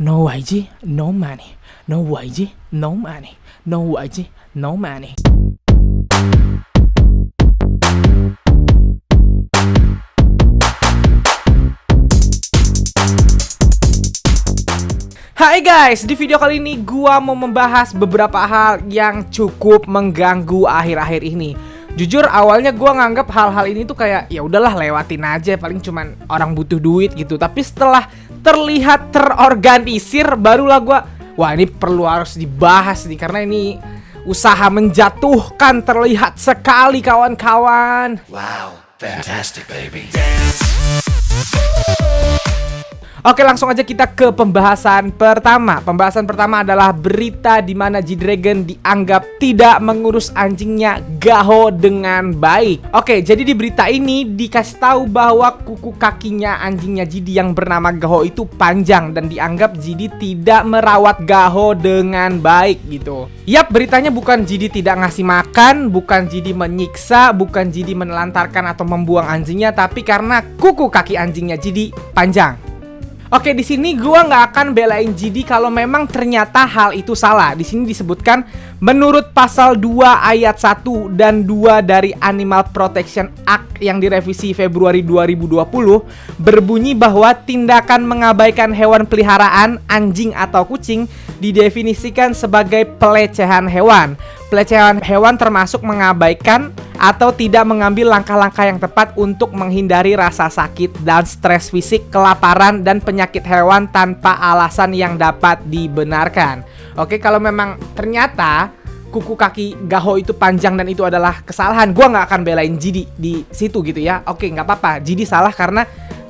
No YG, no money. No YG, no money. No YG, no money. Hai guys, di video kali ini gua mau membahas beberapa hal yang cukup mengganggu akhir-akhir ini. Jujur awalnya gua nganggap hal-hal ini tuh kayak ya udahlah lewatin aja, paling cuman orang butuh duit gitu. Tapi setelah terlihat terorganisir barulah gua, wah ini perlu harus dibahas nih karena ini usaha menjatuhkan terlihat sekali kawan-kawan. Wow, fantastic baby. Oke, langsung aja kita ke pembahasan pertama. Pembahasan pertama adalah berita di mana G-Dragon dianggap tidak mengurus anjingnya Gaho dengan baik. Oke, jadi di berita ini dikasih tahu bahwa kuku kakinya anjingnya Jidi yang bernama Gaho itu panjang dan dianggap Jidi tidak merawat Gaho dengan baik gitu. Yap, beritanya bukan Jidi tidak ngasih makan, bukan Jidi menyiksa, bukan Jidi menelantarkan atau membuang anjingnya, tapi karena kuku kaki anjingnya Jidi panjang. Oke, di sini gua nggak akan belain Jidi kalau memang ternyata hal itu salah. Di sini disebutkan menurut pasal 2 ayat 1 dan 2 dari Animal Protection Act yang direvisi Februari 2020 berbunyi bahwa tindakan mengabaikan hewan peliharaan, anjing atau kucing didefinisikan sebagai pelecehan hewan. Pelecehan hewan termasuk mengabaikan atau tidak mengambil langkah-langkah yang tepat untuk menghindari rasa sakit dan stres fisik, kelaparan, dan penyakit hewan tanpa alasan yang dapat dibenarkan. Oke, kalau memang ternyata kuku kaki Gaho itu panjang dan itu adalah kesalahan, gua nggak akan belain Jidi di situ gitu ya. Oke, nggak apa-apa, Jidi salah karena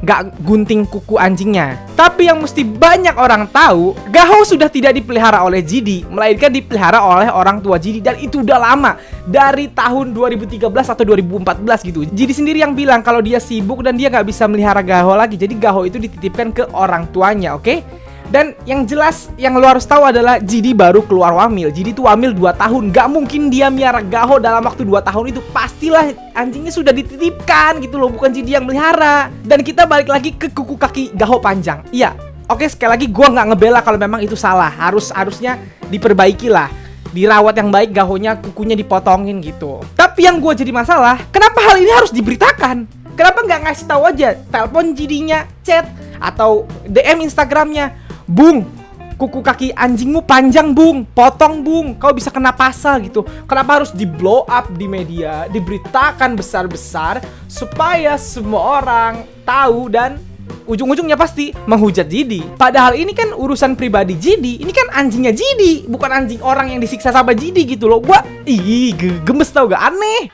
nggak gunting kuku anjingnya. Tapi yang mesti banyak orang tahu, Gaho sudah tidak dipelihara oleh Jidi, melainkan dipelihara oleh orang tua Jidi, dan itu udah lama, dari tahun 2013 atau 2014 gitu. Jidi sendiri yang bilang kalau dia sibuk dan dia nggak bisa melihara Gaho lagi, jadi Gaho itu dititipkan ke orang tuanya, oke? Dan yang jelas yang lo harus tahu adalah Jidi baru keluar wamil. Jidi tuh wamil 2 tahun. Gak mungkin dia miara Gaho dalam waktu 2 tahun itu. Pastilah anjingnya sudah dititipkan gitu loh, bukan Jidi yang melihara. Dan kita balik lagi ke kuku kaki Gaho panjang. Iya, oke, sekali lagi gue nggak ngebela kalau memang itu salah. Harusnya diperbaiki lah, dirawat yang baik Gahonya, kukunya dipotongin gitu. Tapi yang gue jadi masalah, kenapa hal ini harus diberitakan? Kenapa nggak ngasih tahu aja? Telepon Jidinya, chat, atau DM Instagramnya, Bung, kuku kaki anjingmu panjang bung, potong bung, kau bisa kena pasal gitu. Kenapa harus di blow up di media, diberitakan besar-besar supaya semua orang tahu dan ujung-ujungnya pasti menghujat Jidi. Padahal ini kan urusan pribadi Jidi, ini kan anjingnya Jidi, bukan anjing orang yang disiksa sama Jidi gitu loh. Gua gemes tau gak, aneh.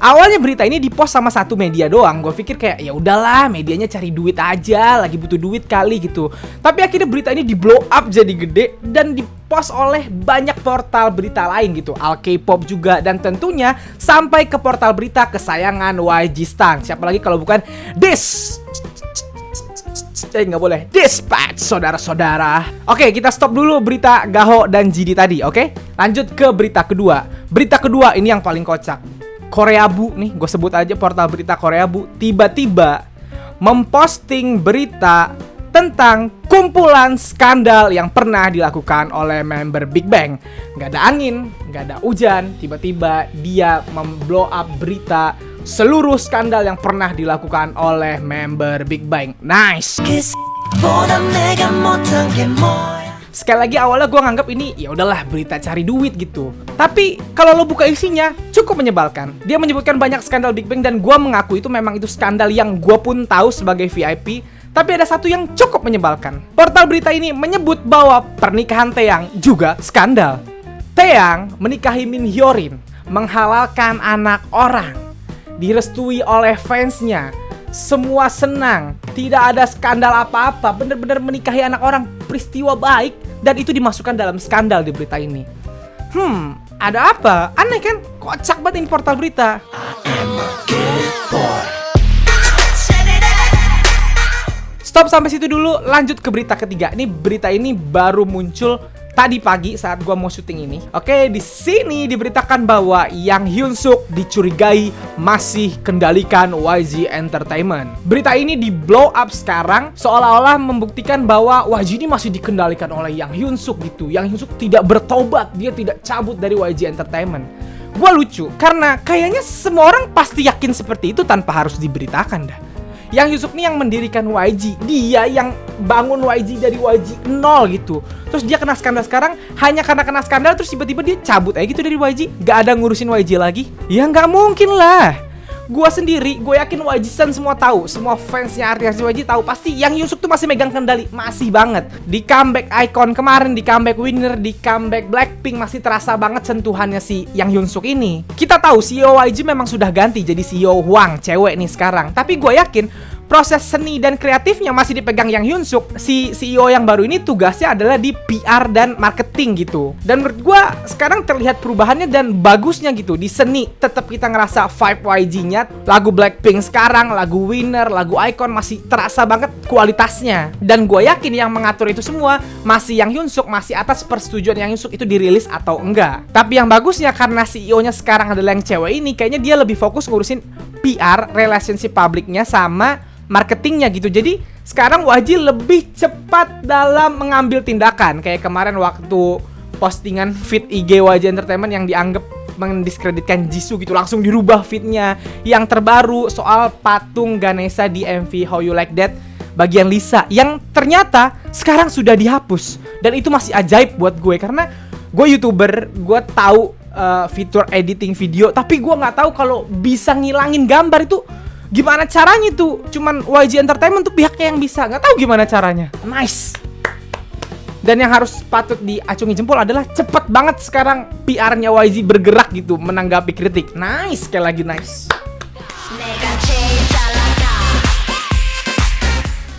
Awalnya berita ini dipost sama satu media doang. Gue pikir kayak ya udahlah, medianya cari duit aja, lagi butuh duit kali gitu. Tapi akhirnya berita ini di blow up jadi gede dan dipost oleh banyak portal berita lain gitu, Al K-pop juga, dan tentunya sampai ke portal berita kesayangan YG Stan. Siapa lagi kalau bukan nggak boleh Dispatch, saudara-saudara. Oke, kita stop dulu berita Gaho dan Jidi tadi. Oke, lanjut ke berita kedua. Berita kedua ini yang paling kocak. Koreabu nih, gue sebut aja portal berita Koreabu, tiba-tiba memposting berita tentang kumpulan skandal yang pernah dilakukan oleh member Big Bang. Gak ada angin, gak ada hujan, tiba-tiba dia memblow up berita seluruh skandal yang pernah dilakukan oleh member Big Bang. Nice. Sekali lagi awalnya gue nganggap ini ya udahlah berita cari duit gitu. Tapi kalau lo buka isinya cukup menyebalkan. Dia menyebutkan banyak skandal Big Bang dan gue mengaku itu memang itu skandal yang gue pun tahu sebagai VIP. Tapi ada satu yang cukup menyebalkan. Portal berita ini menyebut bahwa pernikahan Taeyang juga skandal. Taeyang menikahi Min Hyorin, menghalalkan anak orang, direstui oleh fansnya. Semua senang, tidak ada skandal apa-apa, bener-bener menikahi anak orang, peristiwa baik, dan itu dimasukkan dalam skandal di berita ini. Ada apa? Aneh kan? Kocak banget ini portal berita. Stop sampai situ dulu, lanjut ke berita ketiga. Ini berita ini baru muncul tadi pagi saat gua mau syuting ini. Oke, di sini diberitakan bahwa Yang Hyunsuk dicurigai masih kendalikan YG Entertainment. Berita ini di blow up sekarang seolah-olah membuktikan bahwa YG ini masih dikendalikan oleh Yang Hyunsuk gitu. Yang Hyunsuk tidak bertobat, dia tidak cabut dari YG Entertainment. Gua lucu karena kayaknya semua orang pasti yakin seperti itu tanpa harus diberitakan dah. Yang Hyunsuk nih yang mendirikan YG, dia yang bangun YG dari YG 0 gitu. Terus dia kena skandal sekarang hanya karena kena skandal terus tiba-tiba dia cabut aja gitu dari YG, gak ada ngurusin YG lagi. Ya nggak mungkin lah. Gua sendiri, gue yakin YG-san semua tahu, semua fansnya artis YG tahu pasti Yang Hyunsuk tuh masih megang kendali, masih banget. Di comeback Icon kemarin, di comeback Winner, di comeback Blackpink masih terasa banget sentuhannya si Yang Hyunsuk ini. Kita tahu CEO YG memang sudah ganti jadi CEO Hwang, cewek nih sekarang. Tapi gue yakin proses seni dan kreatifnya masih dipegang Yang Hyunsuk. Si CEO yang baru ini tugasnya adalah di PR dan marketing gitu. Dan menurut gue sekarang terlihat perubahannya dan bagusnya gitu. Di seni tetap kita ngerasa vibe YG-nya. Lagu Blackpink sekarang, lagu Winner, lagu Icon masih terasa banget kualitasnya. Dan gue yakin yang mengatur itu semua masih Yang Hyunsuk, masih atas persetujuan Yang Hyunsuk itu dirilis atau enggak. Tapi yang bagusnya karena CEO-nya sekarang adalah yang cewek ini, kayaknya dia lebih fokus ngurusin PR, relationship publiknya sama marketingnya gitu. Jadi sekarang YG lebih cepat dalam mengambil tindakan. Kayak kemarin waktu postingan feed IG YG Entertainment yang dianggap mendiskreditkan Jisoo gitu, langsung dirubah feednya. Yang terbaru soal patung Ganesha di MV How You Like That bagian Lisa yang ternyata sekarang sudah dihapus. Dan itu masih ajaib buat gue karena gue YouTuber, gue tahu fitur editing video, tapi gue nggak tahu kalau bisa ngilangin gambar itu gimana caranya tuh. Cuman YG Entertainment tuh pihaknya yang bisa, nggak tahu gimana caranya. Nice. Dan yang harus patut diacungi jempol adalah cepet banget sekarang PR-nya YG bergerak gitu menanggapi kritik. Nice, sekali lagi nice.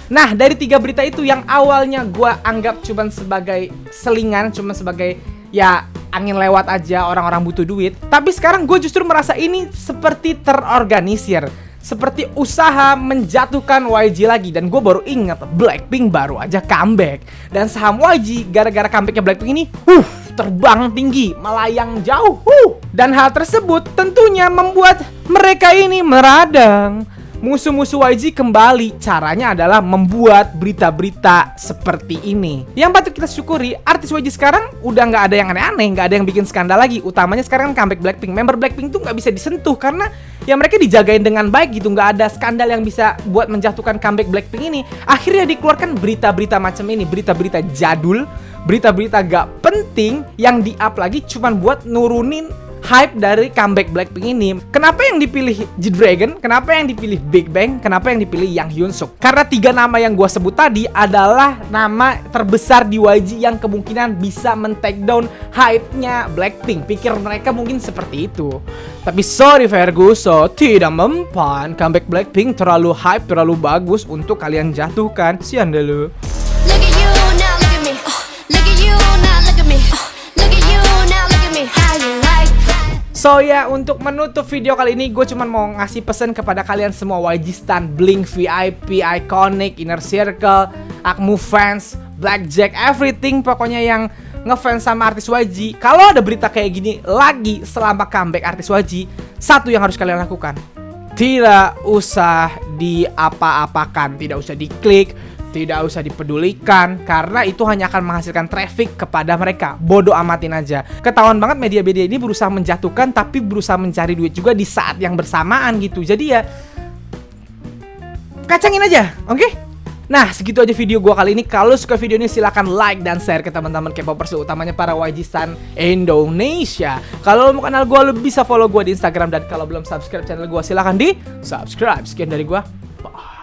Nah, dari 3 berita itu yang awalnya gue anggap cuman sebagai selingan, cuman sebagai ya angin lewat aja, orang-orang butuh duit. Tapi sekarang gue justru merasa ini seperti terorganisir, seperti usaha menjatuhkan YG lagi. Dan gue baru ingat Blackpink baru aja comeback. Dan saham YG gara-gara comebacknya Blackpink ini terbang tinggi, melayang jauh. Dan hal tersebut tentunya membuat mereka ini meradang. Musuh-musuh YG kembali. Caranya adalah membuat berita-berita seperti ini. Yang patut kita syukuri, artis YG sekarang udah nggak ada yang aneh-aneh, nggak ada yang bikin skandal lagi. Utamanya sekarang comeback Blackpink. Member Blackpink tuh nggak bisa disentuh karena ya mereka dijagain dengan baik gitu. Nggak ada skandal yang bisa buat menjatuhkan comeback Blackpink ini. Akhirnya dikeluarkan berita-berita macam ini, berita-berita jadul, berita-berita gak penting yang di-up lagi cuman buat nurunin hype dari comeback Blackpink ini. Kenapa yang dipilih G-Dragon? Kenapa yang dipilih Big Bang? Kenapa yang dipilih Yang Hyunsuk? Karena 3 nama yang gue sebut tadi adalah nama terbesar di YG yang kemungkinan bisa men-take down hype-nya Blackpink. Pikir mereka mungkin seperti itu. Tapi sorry Ferguson, tidak mempan. Comeback Blackpink terlalu hype, terlalu bagus untuk kalian jatuhkan. Sian deh lu. Look at you now, look at me. Look at you now, look at me. Look at you now, look at me. How you like? So ya, untuk menutup video kali ini gue cuma mau ngasih pesan kepada kalian semua YG Stan, Blink, VIP, Iconic, Inner Circle, Akmu fans, Blackjack, everything pokoknya yang ngefans sama artis YG. Kalau ada berita kayak gini lagi selama comeback artis YG, satu yang harus kalian lakukan, tidak usah diapa-apakan, tidak usah diklik, tidak usah dipedulikan, karena itu hanya akan menghasilkan traffic kepada mereka. Bodoh amatin aja. Ketahuan banget media-media ini berusaha menjatuhkan tapi berusaha mencari duit juga di saat yang bersamaan gitu. Jadi ya kacangin aja, oke? Nah, segitu aja video gua kali ini. Kalau suka video ini silahkan like dan share ke teman-teman K-popers, utamanya para YG Stan Indonesia. Kalau mau kenal gua, lo bisa follow gua di Instagram. Dan kalau belum subscribe channel gua, silahkan di subscribe. Sekian dari gua, bye.